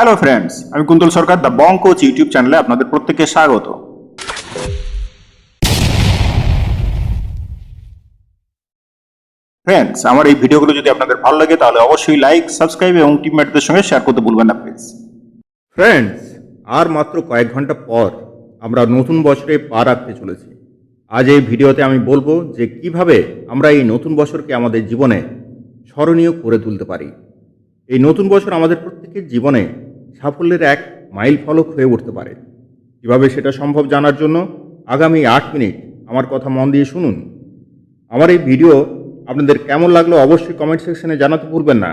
Hello friends, আমি কুন্তল সরকার the Bong coach YouTube চ্যানেলে আপনাদের প্রত্যেককে স্বাগত। ফ্রেন্ডস, আমার এই ভিডিওগুলো যদি আপনাদের ভালো লাগে তাহলে অবশ্যই লাইক, সাবস্ক্রাইব এবং টিমমেটদের সঙ্গে শেয়ার করতে ভুলবেন না প্লিজ। ফ্রেন্ডস, আর মাত্র কয়েক ঘন্টা পর আমরা নতুন বছরে পা রাখতে চলেছি। আজ এই ভিডিওতে আমি বলবো যে কিভাবে আমরা এই নতুন বছরকে আমাদের জীবনে স্মরণীয় করে তুলতে পারি। এই নতুন বছর আমাদের প্রত্যেকের জীবনে সাফল্যের এক মাইল ফলক হয়ে উঠতে পারে। কিভাবে সেটা সম্ভব জানার জন্য আগামী 8 মিনিট আমার কথা মন দিয়ে শুনুন। আমার এই ভিডিও আপনাদের কেমন লাগলো অবশ্যই কমেন্ট সেকশনে জানাতে ভুলবেন না।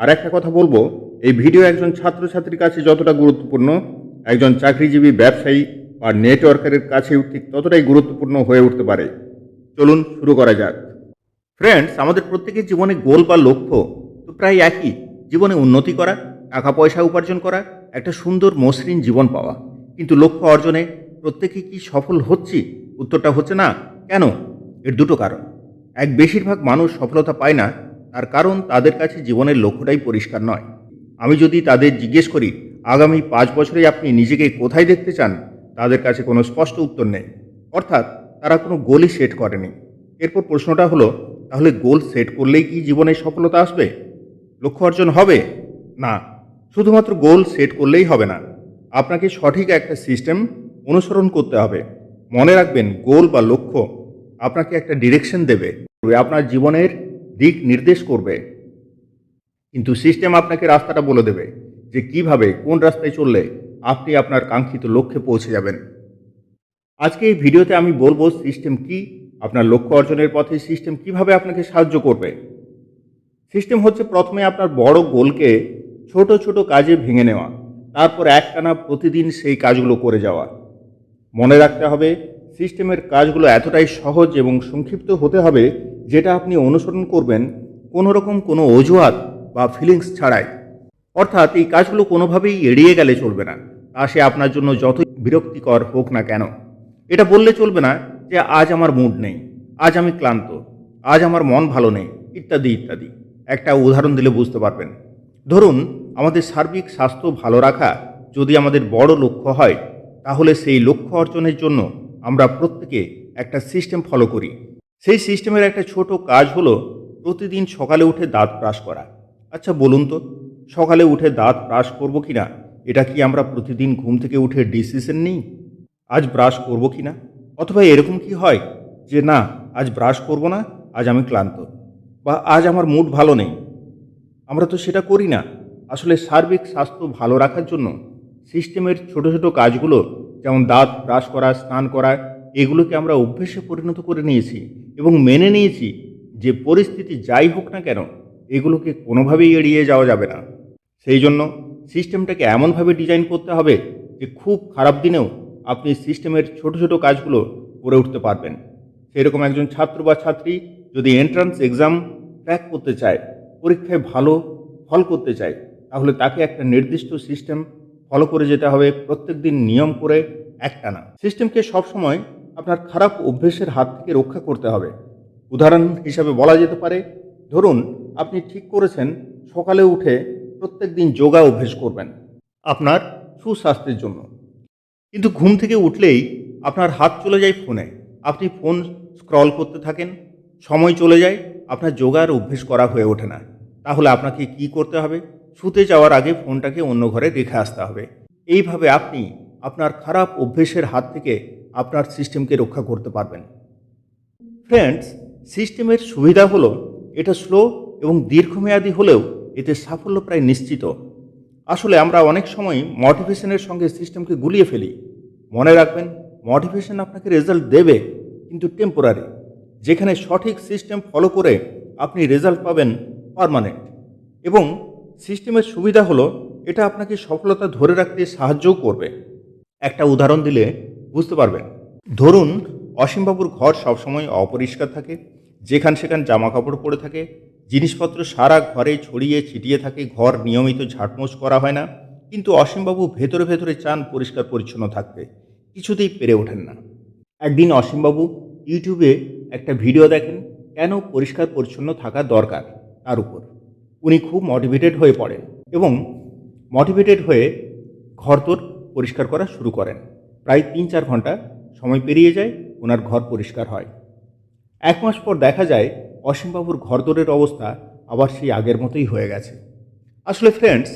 আর একটা কথা বলবো, এই ভিডিও একজন ছাত্রছাত্রীর কাছে যতটা গুরুত্বপূর্ণ, একজন চাকরিজীবী, ব্যবসায়ী বা নেটওয়ার্কারের কাছেও ঠিক ততটাই গুরুত্বপূর্ণ হয়ে উঠতে পারে। চলুন শুরু করা যাক। ফ্রেন্ডস, আমাদের প্রত্যেকের জীবনে গোল বা লক্ষ্য তো প্রায় একই। জীবনে উন্নতি করা, টাকা পয়সা উপার্জন করা, একটা সুন্দর মসৃণ জীবন পাওয়া। কিন্তু লক্ষ্য অর্জনে প্রত্যেকে কি সফল হচ্ছি? উত্তরটা হচ্ছে না। কেন? এর দুটো কারণ। বেশিরভাগ মানুষ সফলতা পায় না, তার কারণ তাদের কাছে জীবনের লক্ষ্যটাই পরিষ্কার নয়। আমি যদি তাদের জিজ্ঞেস করি আগামী 5 বছরে আপনি নিজেকে কোথায় দেখতে চান, তাদের কাছে কোনো স্পষ্ট উত্তর নেই। অর্থাৎ তারা কোনো গোলই সেট করেনি। এরপর প্রশ্নটা হলো, তাহলে গোল সেট করলেই কি জীবনে সফলতা আসবে? লক্ষ্য অর্জন হবে? না, শুধুমাত্র গোল সেট করলেই হবে না। আপনাকে সঠিক একটা সিস্টেম অনুসরণ করতে হবে। মনে রাখবেন, গোল বা লক্ষ্য আপনাকে একটা ডিরেকশন দেবে, আপনার জীবনের দিক নির্দেশ করবে। কিন্তু সিস্টেম আপনাকে রাস্তাটা বলে দেবে যে কিভাবে, কোন রাস্তায় চললে আপনি আপনার কাঙ্ক্ষিত লক্ষ্যে পৌঁছে যাবেন। আজকে এই ভিডিওতে আমি বলবো সিস্টেম কি, আপনার লক্ষ্য অর্জনের পথে সিস্টেম কিভাবে আপনাকে সাহায্য করবে। সিস্টেম হচ্ছে প্রথমে আপনার বড় গোলকে ছোট ছোট কাজে ভেঙে নেওয়া, তারপর একটানা প্রতিদিন সেই কাজগুলো করে যাওয়া। মনে রাখতে হবে, সিস্টেমের কাজগুলো এতটাই সহজ এবং সংক্ষিপ্ত হতে হবে যেটা আপনি অনুসরণ করবেন কোনো রকম কোনো অজুহাত বা ফিলিংস ছাড়াই। অর্থাৎ এই কাজগুলো কোনোভাবেই এড়িয়ে গেলে চলবে না, তা সে আপনার জন্য যতই বিরক্তিকর হোক না কেন। এটা বললে চলবে না যে আজ আমার মুড নেই, আজ আমি ক্লান্ত, আজ আমার মন ভালো নেই, ইত্যাদি ইত্যাদি। একটা উদাহরণ দিলে বুঝতে পারবেন। ধরুন, আমাদের সার্বিক স্বাস্থ্য ভালো রাখা যদি আমাদের বড় লক্ষ্য হয়, তাহলে সেই লক্ষ্য অর্জনের জন্য আমরা প্রত্যেকে একটা সিস্টেম ফলো করি। সেই সিস্টেমের একটা ছোট কাজ হলো প্রতিদিন সকালে উঠে দাঁত ব্রাশ করা। আচ্ছা বলুন তো, সকালে উঠে দাঁত ব্রাশ করব কি না, এটা কি আমরা প্রতিদিন ঘুম থেকে উঠে ডিসিশন নিই আজ ব্রাশ করব কি না? অথবা এরকম কি হয় যে না, আজ ব্রাশ করব না, আজ আমি ক্লান্ত, বা আজ আমার মুড ভালো নেই? আমরা তো সেটা করি না। আসলে সার্বিক স্বাস্থ্য ভালো রাখার জন্য সিস্টেমের ছোট ছোট কাজগুলো, যেমন দাঁত ব্রাশ করা, স্নান করা, এগুলোকে আমরা অভ্যেসে পরিণত করে নিয়েছি এবং মেনে নিয়েছি যে পরিস্থিতি যাই হোক না কেন এগুলোকে কোনোভাবেই এড়িয়ে যাওয়া যাবে না। সেই জন্য সিস্টেমটাকে এমনভাবে ডিজাইন করতে হবে যে খুব খারাপ দিনেও আপনি সিস্টেমের ছোট ছোট কাজগুলো করে উঠতে পারবেন। সেরকম একজন ছাত্র বা ছাত্রী যদি এন্ট্রান্স এক্সাম ক্র্যাক করতে চায়, পরীক্ষায় ভালো ফল করতে চায়, তাহলে তাকে একটা নির্দিষ্ট সিস্টেম ফলো করে যেতে হবে, প্রত্যেক দিন নিয়ম করে একটানা। সিস্টেমকে সবসময় আপনার খারাপ অভ্যেসের হাত থেকে রক্ষা করতে হবে। উদাহরণ হিসাবে বলা যেতে পারে, ধরুন আপনি ঠিক করেছেন সকালে উঠে প্রত্যেক দিন যোগা অভ্যেস করবেন আপনার সুস্বাস্থ্যের জন্য, কিন্তু ঘুম থেকে উঠলেই আপনার হাত চলে যায় ফোনে, আপনি ফোন স্ক্রল করতে থাকেন, সময় চলে যায়, আপনার যোগার অভ্যেস করা হয়ে ওঠে না। তাহলে আপনাকে কি করতে হবে? শুতে যাওয়ার আগে ফোনটাকে অন্য ঘরে রেখে আসতে হবে। এইভাবে আপনি আপনার খারাপ অভ্যেসের হাত থেকে আপনার সিস্টেমকে রক্ষা করতে পারবেন। ফ্রেন্ডস, সিস্টেমের সুবিধা হলো এটা স্লো এবং দীর্ঘমেয়াদী হলেও এতে সাফল্য প্রায় নিশ্চিত। আসলে আমরা অনেক সময় মোটিভেশনের সঙ্গে সিস্টেমকে গুলিয়ে ফেলি। মনে রাখবেন, মোটিভেশন আপনাকে রেজাল্ট দেবে, কিন্তু টেম্পোরারি। যেখানে সঠিক সিস্টেম ফলো করে আপনি রেজাল্ট পাবেন পার্মানেন্ট। এবং সিস্টেমের সুবিধা হলো এটা আপনাকে সফলতা ধরে রাখতে সাহায্যও করবে। একটা উদাহরণ দিলে বুঝতে পারবেন। ধরুন, অসীমবাবুর ঘর সবসময় অপরিষ্কার থাকে, যেখান সেখান জামা কাপড় পরে থাকে, জিনিসপত্র সারা ঘরে ছড়িয়ে ছিটিয়ে থাকে, ঘর নিয়মিত ঝাঁটমোছ করা হয় না। কিন্তু অসীমবাবু ভেতরে ভেতরে চান পরিষ্কার পরিচ্ছন্ন থাকতে, কিছুতেই পেরে ওঠেন না। একদিন অসীমবাবু ইউটিউবে একটা ভিডিও দেখেন কেন পরিষ্কার পরিচ্ছন্ন থাকা দরকার, তার উপর উনি খুব মোটিভেটেড হয়ে পড়েন এবং মোটিভেটেড হয়ে ঘরদোর পরিষ্কার করা শুরু করেন। প্রায় 3-4 ঘন্টা সময় পেরিয়ে যায়, ওনার ঘর পরিষ্কার হয়। 1 মাস পর দেখা যায় অসীমবাবুর ঘরদোরের অবস্থা আবার সেই আগের মতোই হয়ে গেছে। আসলে ফ্রেন্ডস,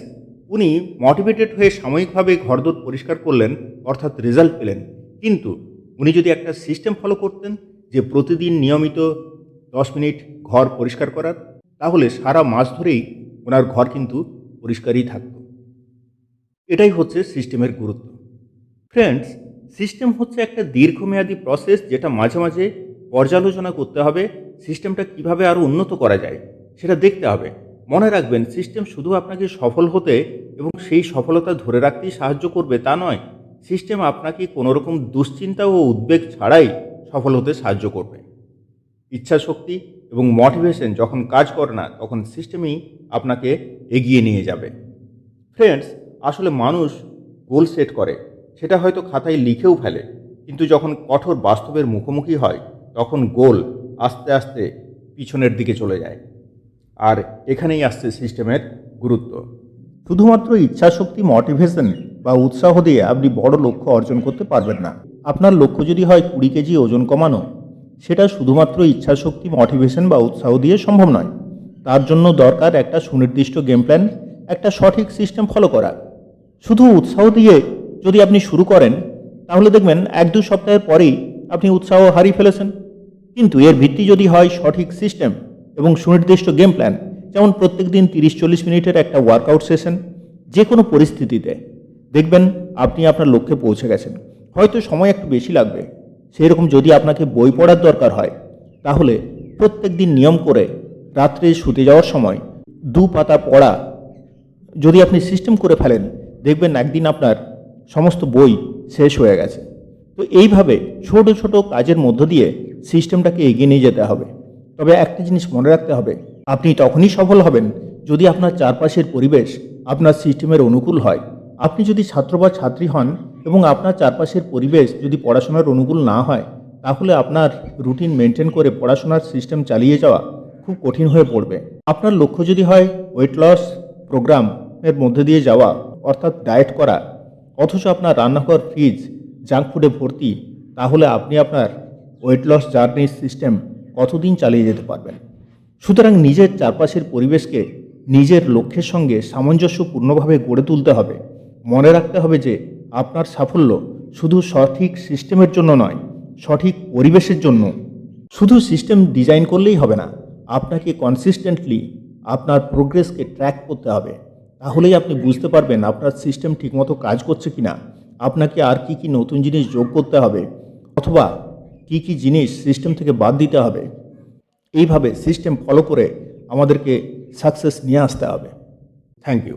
উনি মোটিভেটেড হয়ে সাময়িকভাবে ঘরদোর পরিষ্কার করলেন, অর্থাৎ রেজাল্ট পেলেন, কিন্তু উনি যদি একটা সিস্টেম ফলো করতেন যে প্রতিদিন নিয়মিত 10 মিনিট ঘর পরিষ্কার করার, তাহলে সারা মাস ধরেই ওনার ঘর কিন্তু পরিষ্কারই থাকত। এটাই হচ্ছে সিস্টেমের গুরুত্ব। ফ্রেন্ডস, সিস্টেম হচ্ছে একটা দীর্ঘমেয়াদী প্রসেস, যেটা মাঝে মাঝে পর্যালোচনা করতে হবে। সিস্টেমটা কিভাবে আরও উন্নত করা যায় সেটা দেখতে হবে। মনে রাখবেন, সিস্টেম শুধু আপনাকে সফল হতে এবং সেই সফলতা ধরে রাখতেই সাহায্য করবে তা নয়, সিস্টেম আপনাকে কোনোরকম দুশ্চিন্তা ও উদ্বেগ ছাড়াই সফল হতে সাহায্য করবে। ইচ্ছাশক্তি এবং মোটিভেশন যখন কাজ করে না, তখন সিস্টেমই আপনাকে এগিয়ে নিয়ে যাবে। ফ্রেন্ডস, আসলে মানুষ গোল সেট করে, সেটা হয়তো খাতায় লিখেও ফেলে, কিন্তু যখন কঠোর বাস্তবের মুখোমুখি হয় তখন গোল আস্তে আস্তে পিছনের দিকে চলে যায়। আর এখানেই আসছে সিস্টেমের গুরুত্ব। শুধুমাত্র ইচ্ছাশক্তি, মোটিভেশন বা উৎসাহ দিয়ে আপনি বড় লক্ষ্য অর্জন করতে পারবেন না। আপনার লক্ষ্য যদি হয় 20 কেজি ওজন কমানো, সেটা শুধুমাত্র ইচ্ছাশক্তি, মোটিভেশন বা উৎসাহ দিয়ে সম্ভব নয়। তার জন্য দরকার একটা সুনির্দিষ্ট গেম প্ল্যান, একটা সঠিক সিস্টেম ফলো করা। শুধু উৎসাহ দিয়ে যদি আপনি শুরু করেন, তাহলে দেখবেন 1-2 সপ্তাহের পরেই আপনি উৎসাহ হারিয়ে ফেলেছেন। কিন্তু এর ভিত্তি যদি হয় সঠিক সিস্টেম এবং সুনির্দিষ্ট গেম প্ল্যান, যেমন প্রত্যেক দিন 30-40 মিনিটের একটা ওয়ার্কআউট সেশন, যে কোনো পরিস্থিতিতে দেখবেন আপনি আপনার লক্ষ্যে পৌঁছে গেছেন। হয়তো সময় একটু বেশি লাগবে। সেই রকম যদি আপনাকে বই পড়ার দরকার হয়, তাহলে প্রত্যেক দিন নিয়ম করে রাত্রে শুতে যাওয়ার সময় 2 পাতা পড়া যদি আপনি সিস্টেম করে ফেলেন, দেখবেন একদিন আপনার সমস্ত বই শেষ হয়ে গেছে। তো এইভাবে ছোট ছোট কাজের মধ্য দিয়ে সিস্টেমটাকে এগিয়ে নিয়ে যেতে হবে। তবে একটা জিনিস মনে রাখতে হবে, আপনি তখনই সফল হবেন যদি আপনার চারপাশের পরিবেশ আপনার সিস্টেমের অনুকূল হয়। আপনি যদি ছাত্র বা ছাত্রী হন এবং আপনার চারপাশের পরিবেশ যদি পড়াশোনার অনুকূল না হয়, তাহলে আপনার রুটিন মেনটেন করে পড়াশোনার সিস্টেম চালিয়ে যাওয়া খুব কঠিন হয়ে পড়বে। আপনার লক্ষ্য যদি হয় ওয়েট লস প্রোগ্রাম এর মধ্যে দিয়ে যাওয়া, অর্থাৎ ডায়েট করা, অথচ আপনার রান্নাঘর, ফ্রিজ জাঙ্ক ফুডে ভর্তি, তাহলে আপনি আপনার ওয়েট লস জার্নির সিস্টেম কতদিন চালিয়ে যেতে পারবেন? সুতরাং নিজের চারপাশের পরিবেশকে নিজের লক্ষ্যের সঙ্গে সামঞ্জস্যপূর্ণভাবে গড়ে তুলতে হবে। মনে রাখতে হবে যে আপনার সাফল্য শুধু সঠিক সিস্টেমের জন্য নয়, সঠিক পরিবেশের জন্য। শুধু সিস্টেম ডিজাইন করলেই হবে না, আপনাকে কনসিস্টেন্টলি আপনার প্রোগ্রেসকে ট্র্যাক করতে হবে। তাহলেই আপনি বুঝতে পারবেন আপনার সিস্টেম ঠিকমতো কাজ করছে কিনা, আপনাকে আর কি কি নতুন জিনিস যোগ করতে হবে, অথবা কি কি জিনিস সিস্টেম থেকে বাদ দিতে হবে। এইভাবে সিস্টেম ফলো করে আমাদেরকে সাকসেস নিয়ে আসতে হবে। Thank you.